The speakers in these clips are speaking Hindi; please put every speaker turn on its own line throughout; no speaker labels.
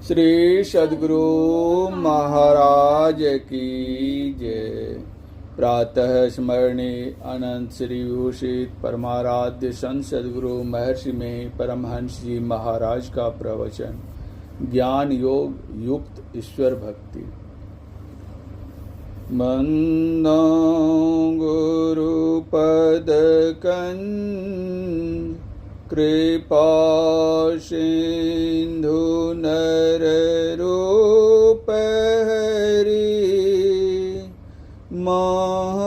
श्री सद्गुरु महाराज की जय। प्रातः स्मरणीय अनंत श्री भूषित परमाराध्य संत सद्गुरु महर्षि में परमहंस जी महाराज का प्रवचन। ज्ञान योग युक्त ईश्वर भक्ति। मंदो गुरु पद कंज कृपा सिंधु नर रूप हरि मोह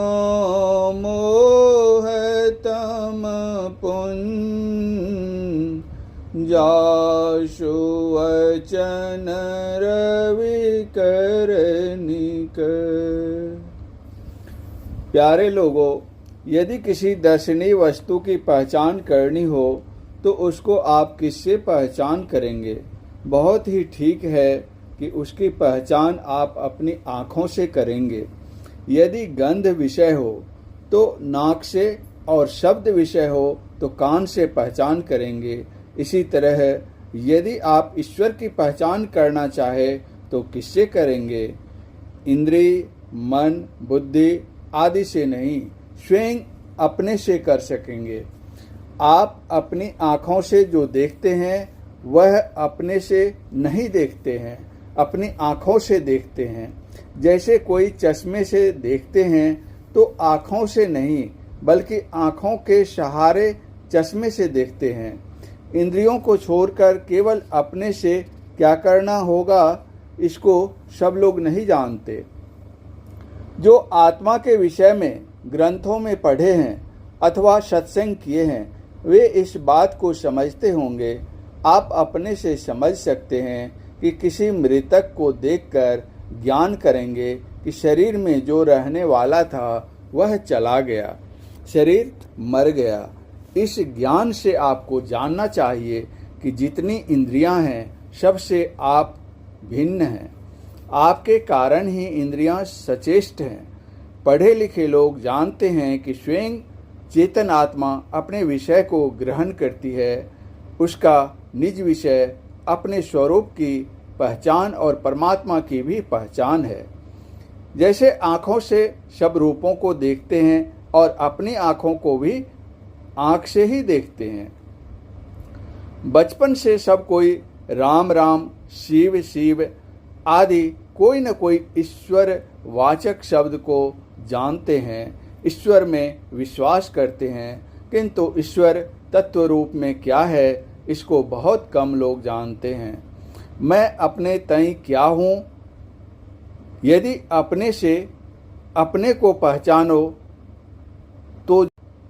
तम पुंज जासु वचन रवि करनिक। प्यारे लोगों, यदि किसी दर्शनीय वस्तु की पहचान करनी हो तो उसको आप किससे पहचान करेंगे? बहुत ही ठीक है कि उसकी पहचान आप अपनी आँखों से करेंगे। यदि गंध विषय हो तो नाक से और शब्द विषय हो तो कान से पहचान करेंगे। इसी तरह यदि आप ईश्वर की पहचान करना चाहे तो किससे करेंगे? इंद्रिय, मन, बुद्धि आदि से नहीं, स्वयं अपने से कर सकेंगे। आप अपनी आँखों से जो देखते हैं वह अपने से नहीं देखते हैं, अपनी आँखों से देखते हैं। जैसे कोई चश्मे से देखते हैं तो आँखों से नहीं बल्कि आँखों के सहारे चश्मे से देखते हैं। इंद्रियों को छोड़कर केवल अपने से क्या करना होगा, इसको सब लोग नहीं जानते। जो आत्मा के विषय में ग्रंथों में पढ़े हैं अथवा सत्संग किए हैं वे इस बात को समझते होंगे। आप अपने से समझ सकते हैं कि किसी मृतक को देखकर ज्ञान करेंगे कि शरीर में जो रहने वाला था वह चला गया, शरीर मर गया। इस ज्ञान से आपको जानना चाहिए कि जितनी इंद्रियां हैं सबसे आप भिन्न हैं। आपके कारण ही इंद्रियां सचेष्ट हैं। पढ़े लिखे लोग जानते हैं कि स्वयं चेतन आत्मा अपने विषय को ग्रहण करती है, उसका निज विषय अपने स्वरूप की पहचान और परमात्मा की भी पहचान है। जैसे आँखों से सब रूपों को देखते हैं और अपनी आँखों को भी आँख से ही देखते हैं। बचपन से सब कोई राम राम, शिव शिव आदि कोई न कोई ईश्वर वाचक शब्द को जानते हैं, ईश्वर में विश्वास करते हैं, किंतु ईश्वर तत्व रूप में क्या है इसको बहुत कम लोग जानते हैं। मैं अपने तई क्या हूँ? यदि अपने से अपने को पहचानो तो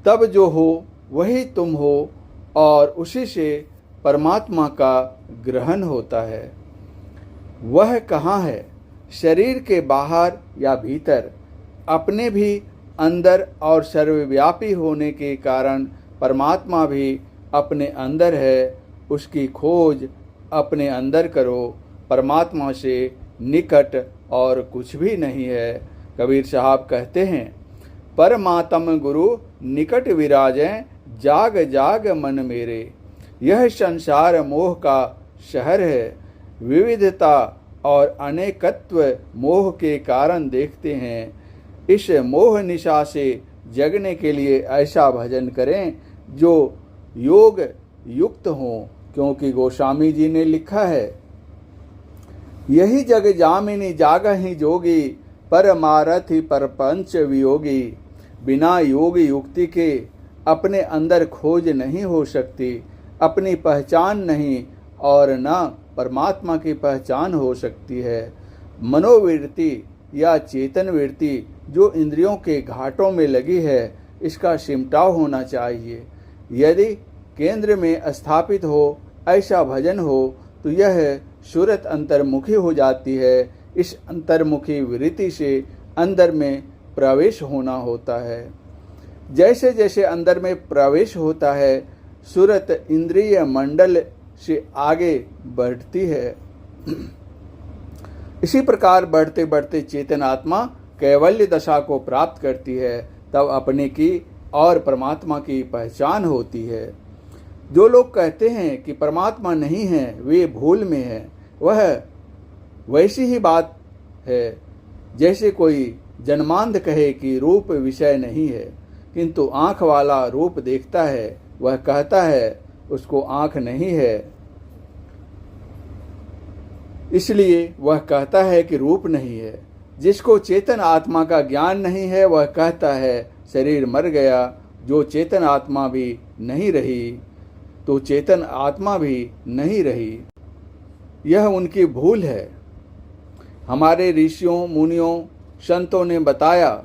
तब जो हो वही तुम हो और उसी से परमात्मा का ग्रहण होता है। वह कहाँ है? शरीर के बाहर या भीतर? अपने भी अंदर और सर्वव्यापी होने के कारण परमात्मा भी अपने अंदर है। उसकी खोज अपने अंदर करो। परमात्मा से निकट और कुछ भी नहीं है। कबीर साहब कहते हैं, परमात्म गुरु निकट विराजें, जाग जाग मन मेरे। यह संसार मोह का शहर है। विविधता और अनेकत्व मोह के कारण देखते हैं। इस मोह निशा से जगने के लिए ऐसा भजन करें जो योग युक्त हो, क्योंकि गोस्वामी जी ने लिखा है, यही जग जामिनी जागहि जोगी, परमारथि परपंच वियोगी। बिना योग युक्ति के अपने अंदर खोज नहीं हो सकती, अपनी पहचान नहीं और न परमात्मा की पहचान हो सकती है। मनोवृत्ति या चेतन वृत्ति जो इंद्रियों के घाटों में लगी है, इसका सिमटाव होना चाहिए। यदि केंद्र में स्थापित हो ऐसा भजन हो तो यह सूरत अंतर्मुखी हो जाती है। इस अंतर्मुखी वृत्ति से अंदर में प्रवेश होना होता है। जैसे जैसे अंदर में प्रवेश होता है सूरत इंद्रिय मंडल से आगे बढ़ती है। इसी प्रकार बढ़ते बढ़ते चेतन आत्मा कैवल्य दशा को प्राप्त करती है। तब अपने की और परमात्मा की पहचान होती है। जो लोग कहते हैं कि परमात्मा नहीं है वे भूल में हैं, वह वैसी ही बात है जैसे कोई जन्मांध कहे कि रूप विषय नहीं है, किंतु आँख वाला रूप देखता है, वह कहता है उसको आँख नहीं है, इसलिए वह कहता है कि रूप नहीं है। जिसको चेतन आत्मा का ज्ञान नहीं है वह कहता है शरीर मर गया। जो चेतन आत्मा भी नहीं रही तो चेतन आत्मा भी नहीं रही। यह उनकी भूल है। हमारे ऋषियों मुनियों संतों ने बताया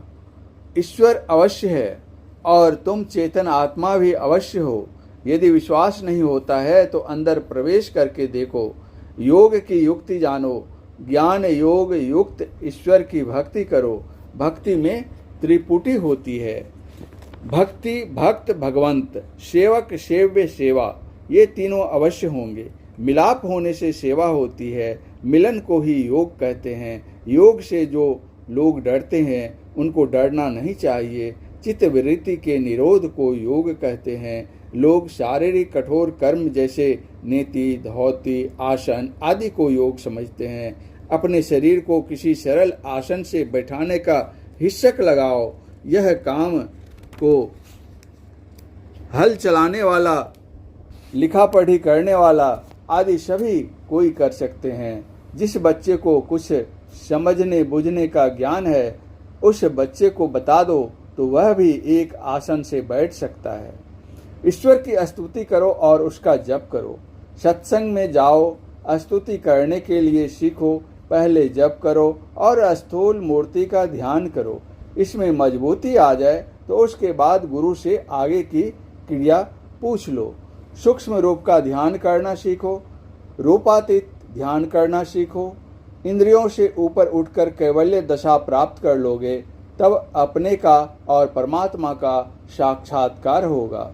ईश्वर अवश्य है और तुम चेतन आत्मा भी अवश्य हो। यदि विश्वास नहीं होता है तो अंदर प्रवेश करके देखो, योग की युक्ति जानो, ज्ञान योग युक्त ईश्वर की भक्ति करो। भक्ति में त्रिपुटी होती है, भक्ति भक्त भगवंत, सेवक सेव्य सेवा, ये तीनों अवश्य होंगे। मिलाप होने से सेवा होती है, मिलन को ही योग कहते हैं। योग से जो लोग डरते हैं उनको डरना नहीं चाहिए। चित्त वृत्ति के निरोध को योग कहते हैं। लोग शारीरिक कठोर कर्म जैसे नेति धौती आसन आदि को योग समझते हैं। अपने शरीर को किसी सरल आसन से बैठाने का हिस्सक लगाओ। यह काम को हल चलाने वाला, लिखा पढ़ी करने वाला आदि सभी कोई कर सकते हैं। जिस बच्चे को कुछ समझने बुझने का ज्ञान है उस बच्चे को बता दो तो वह भी एक आसन से बैठ सकता है। ईश्वर की स्तुति करो और उसका जप करो। सत्संग में जाओ, स्तुति करने के लिए सीखो। पहले जप करो और स्थूल मूर्ति का ध्यान करो। इसमें मजबूती आ जाए तो उसके बाद गुरु से आगे की क्रिया पूछ लो। सूक्ष्म रूप का ध्यान करना सीखो, रूपातीत ध्यान करना सीखो। इंद्रियों से ऊपर उठकर कैवल्य दशा प्राप्त कर लोगे, तब अपने का और परमात्मा का साक्षात्कार होगा।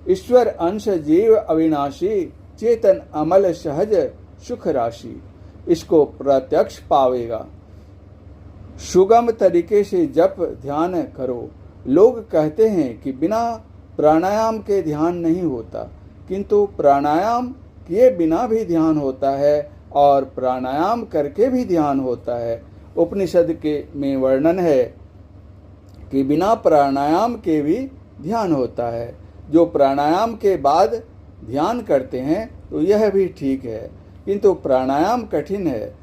ईश्वर अंश जीव अविनाशी, चेतन अमल सहज सुख राशि, इसको प्रत्यक्ष पावेगा। सुगम तरीके से जप ध्यान करो। लोग कहते हैं कि बिना प्राणायाम के ध्यान नहीं होता, किंतु प्राणायाम किए बिना भी ध्यान होता है और प्राणायाम करके भी ध्यान होता है। उपनिषद के में वर्णन है कि बिना प्राणायाम के भी ध्यान होता है। जो प्राणायाम के बाद ध्यान करते हैं तो यह भी ठीक है, किंतु प्राणायाम कठिन है।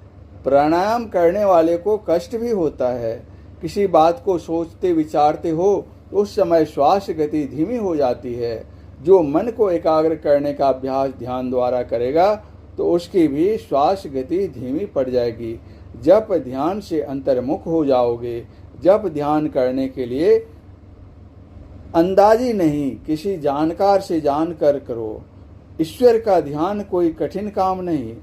प्राणायाम करने वाले को कष्ट भी होता है। किसी बात को सोचते विचारते हो तो उस समय श्वास गति धीमी हो जाती है। जो मन को एकाग्र करने का अभ्यास ध्यान द्वारा करेगा तो उसकी भी श्वास गति धीमी पड़ जाएगी। जब ध्यान से अंतर्मुख हो जाओगे, जब ध्यान करने के लिए अंदाजी नहीं किसी जानकार से जानकर करो। ईश्वर का ध्यान कोई कठिन काम नहीं,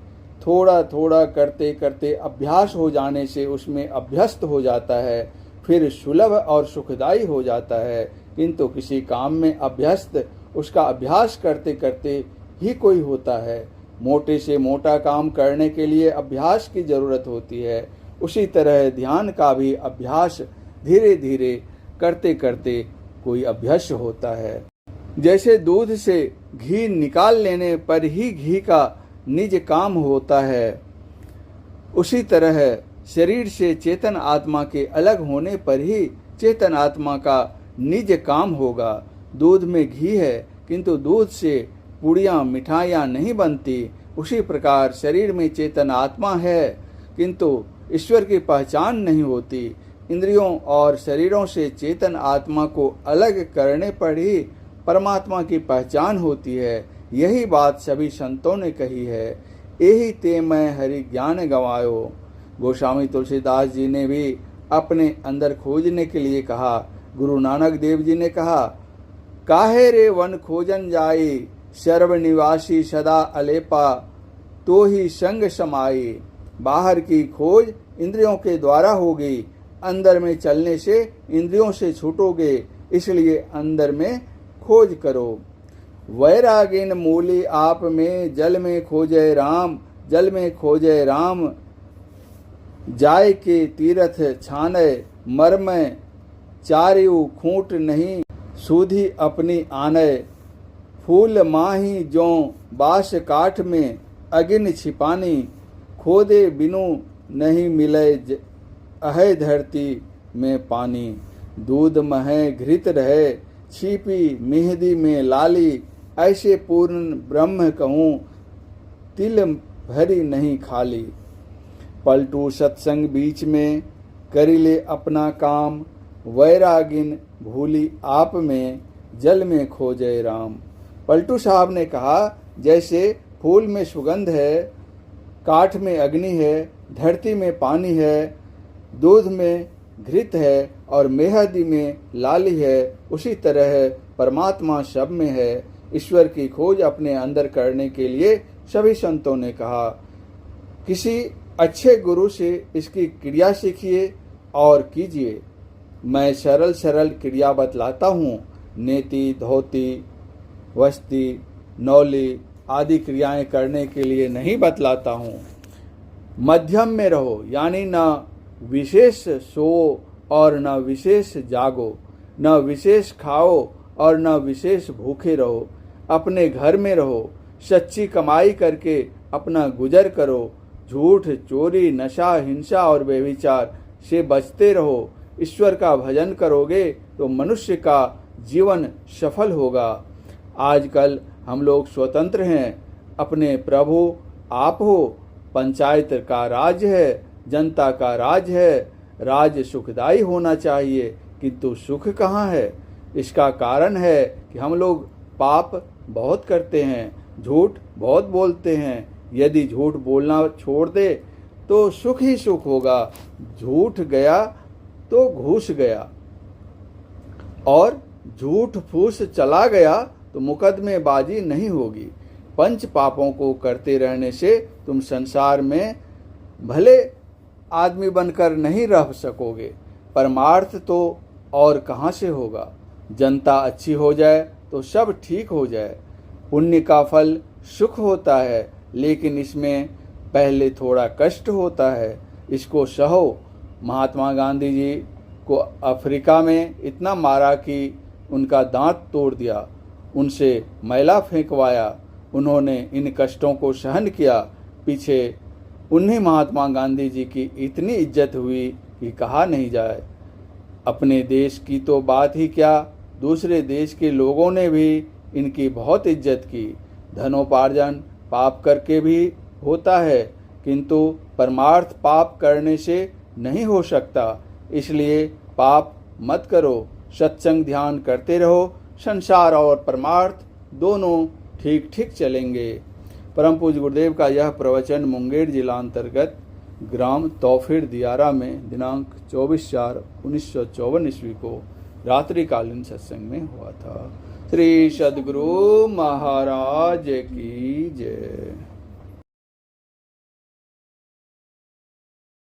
थोड़ा थोड़ा करते करते अभ्यास हो जाने से उसमें अभ्यस्त हो जाता है, फिर सुलभ और सुखदायी हो जाता है। किंतु किसी काम में अभ्यस्त उसका अभ्यास करते करते ही कोई होता है। मोटे से मोटा काम करने के लिए अभ्यास की जरूरत होती है, उसी तरह ध्यान का भी अभ्यास धीरे धीरे करते करते कोई अभ्यास होता है। जैसे दूध से घी निकाल लेने पर ही घी का निज काम होता है, उसी तरह शरीर से चेतन आत्मा के अलग होने पर ही चेतन आत्मा का निज काम होगा। दूध में घी है किंतु दूध से पूड़ियाँ मिठाइयाँ नहीं बनती, उसी प्रकार शरीर में चेतन आत्मा है किंतु ईश्वर की पहचान नहीं होती। इंद्रियों और शरीरों से चेतन आत्मा को अलग करने पर ही परमात्मा की पहचान होती है। यही बात सभी संतों ने कही है। यही ते मैं हरि ज्ञान गवायो। गोस्वामी तुलसीदास जी ने भी अपने अंदर खोजने के लिए कहा। गुरु नानक देव जी ने कहा, काहे रे वन खोजन जाई, सर्वनिवासी सदा अलेपा, तो ही संग समाई। बाहर की खोज इंद्रियों के द्वारा होगी, अंदर में चलने से इंद्रियों से छूटोगे, इसलिए अंदर में खोज करो। वैरागिन मूली आप में, जल में खोजे राम, जल में खोजे राम। जाय के तीरथ छाने, मर्म चारियु खूंट नहीं, सूधी अपनी आने। फूल माही जो बास काठ में, अगिन छिपानी। खोदे बिनु नहीं मिले अहे धरती में पानी। दूध महे घृत रहे छिपी मेहदी में लाली। ऐसे पूर्ण ब्रह्म कहूँ तिल भरी नहीं खाली। पलटू सत्संग बीच में करी ले अपना काम। वैरागिन भूली आप में जल में खोजे राम। पलटू साहब ने कहा, जैसे फूल में सुगंध है, काठ में अग्नि है, धरती में पानी है, दूध में घृत है और मेहदी में लाली है, उसी तरह परमात्मा सब में है। ईश्वर की खोज अपने अंदर करने के लिए सभी संतों ने कहा, किसी अच्छे गुरु से इसकी क्रिया सीखिए और कीजिए। मैं सरल सरल क्रिया बतलाता हूँ। नेति, धोती, वस्ती, नौली आदि क्रियाएं करने के लिए नहीं बतलाता हूँ। मध्यम में रहो, यानी न विशेष सो और न विशेष जागो, न विशेष खाओ और न विशेष भूखे रहो। अपने घर में रहो, सच्ची कमाई करके अपना गुजर करो। झूठ, चोरी, नशा, हिंसा और व्यभिचार से बचते रहो। ईश्वर का भजन करोगे तो मनुष्य का जीवन सफल होगा। आजकल हम लोग स्वतंत्र हैं, अपने प्रभु आप हो। पंचायत का राज है, जनता का राज है। राज सुखदायी होना चाहिए, किंतु सुख कहाँ है? इसका कारण है कि हम लोग पाप बहुत करते हैं, झूठ बहुत बोलते हैं। यदि झूठ बोलना छोड़ दे तो सुख ही सुख होगा। झूठ गया तो घूस गया, और झूठ फूस चला गया तो मुकदमेबाजी नहीं होगी। पंच पापों को करते रहने से तुम संसार में भले आदमी बनकर नहीं रह सकोगे, परमार्थ तो और कहाँ से होगा। जनता अच्छी हो जाए तो सब ठीक हो जाए। पुण्य का फल सुख होता है, लेकिन इसमें पहले थोड़ा कष्ट होता है, इसको सहो। महात्मा गांधी जी को अफ्रीका में इतना मारा कि उनका दांत तोड़ दिया, उनसे मैला फेंकवाया। उन्होंने इन कष्टों को सहन किया। पीछे उन्हीं महात्मा गांधी जी की इतनी इज्जत हुई कि कहा नहीं जाए। अपने देश की तो बात ही क्या, दूसरे देश के लोगों ने भी इनकी बहुत इज्जत की। धनोपार्जन पाप करके भी होता है, किंतु परमार्थ पाप करने से नहीं हो सकता। इसलिए पाप मत करो, सत्संग ध्यान करते रहो। संसार और परमार्थ दोनों ठीक ठीक चलेंगे। परम पूज्य गुरुदेव का यह प्रवचन मुंगेर जिला अंतर्गत ग्राम तौफीर दियारा में दिनांक 24/4/1954 ईस्वी को रात्रिकालीन सत्संग में हुआ था। श्री सद्गुरु महाराज की जय।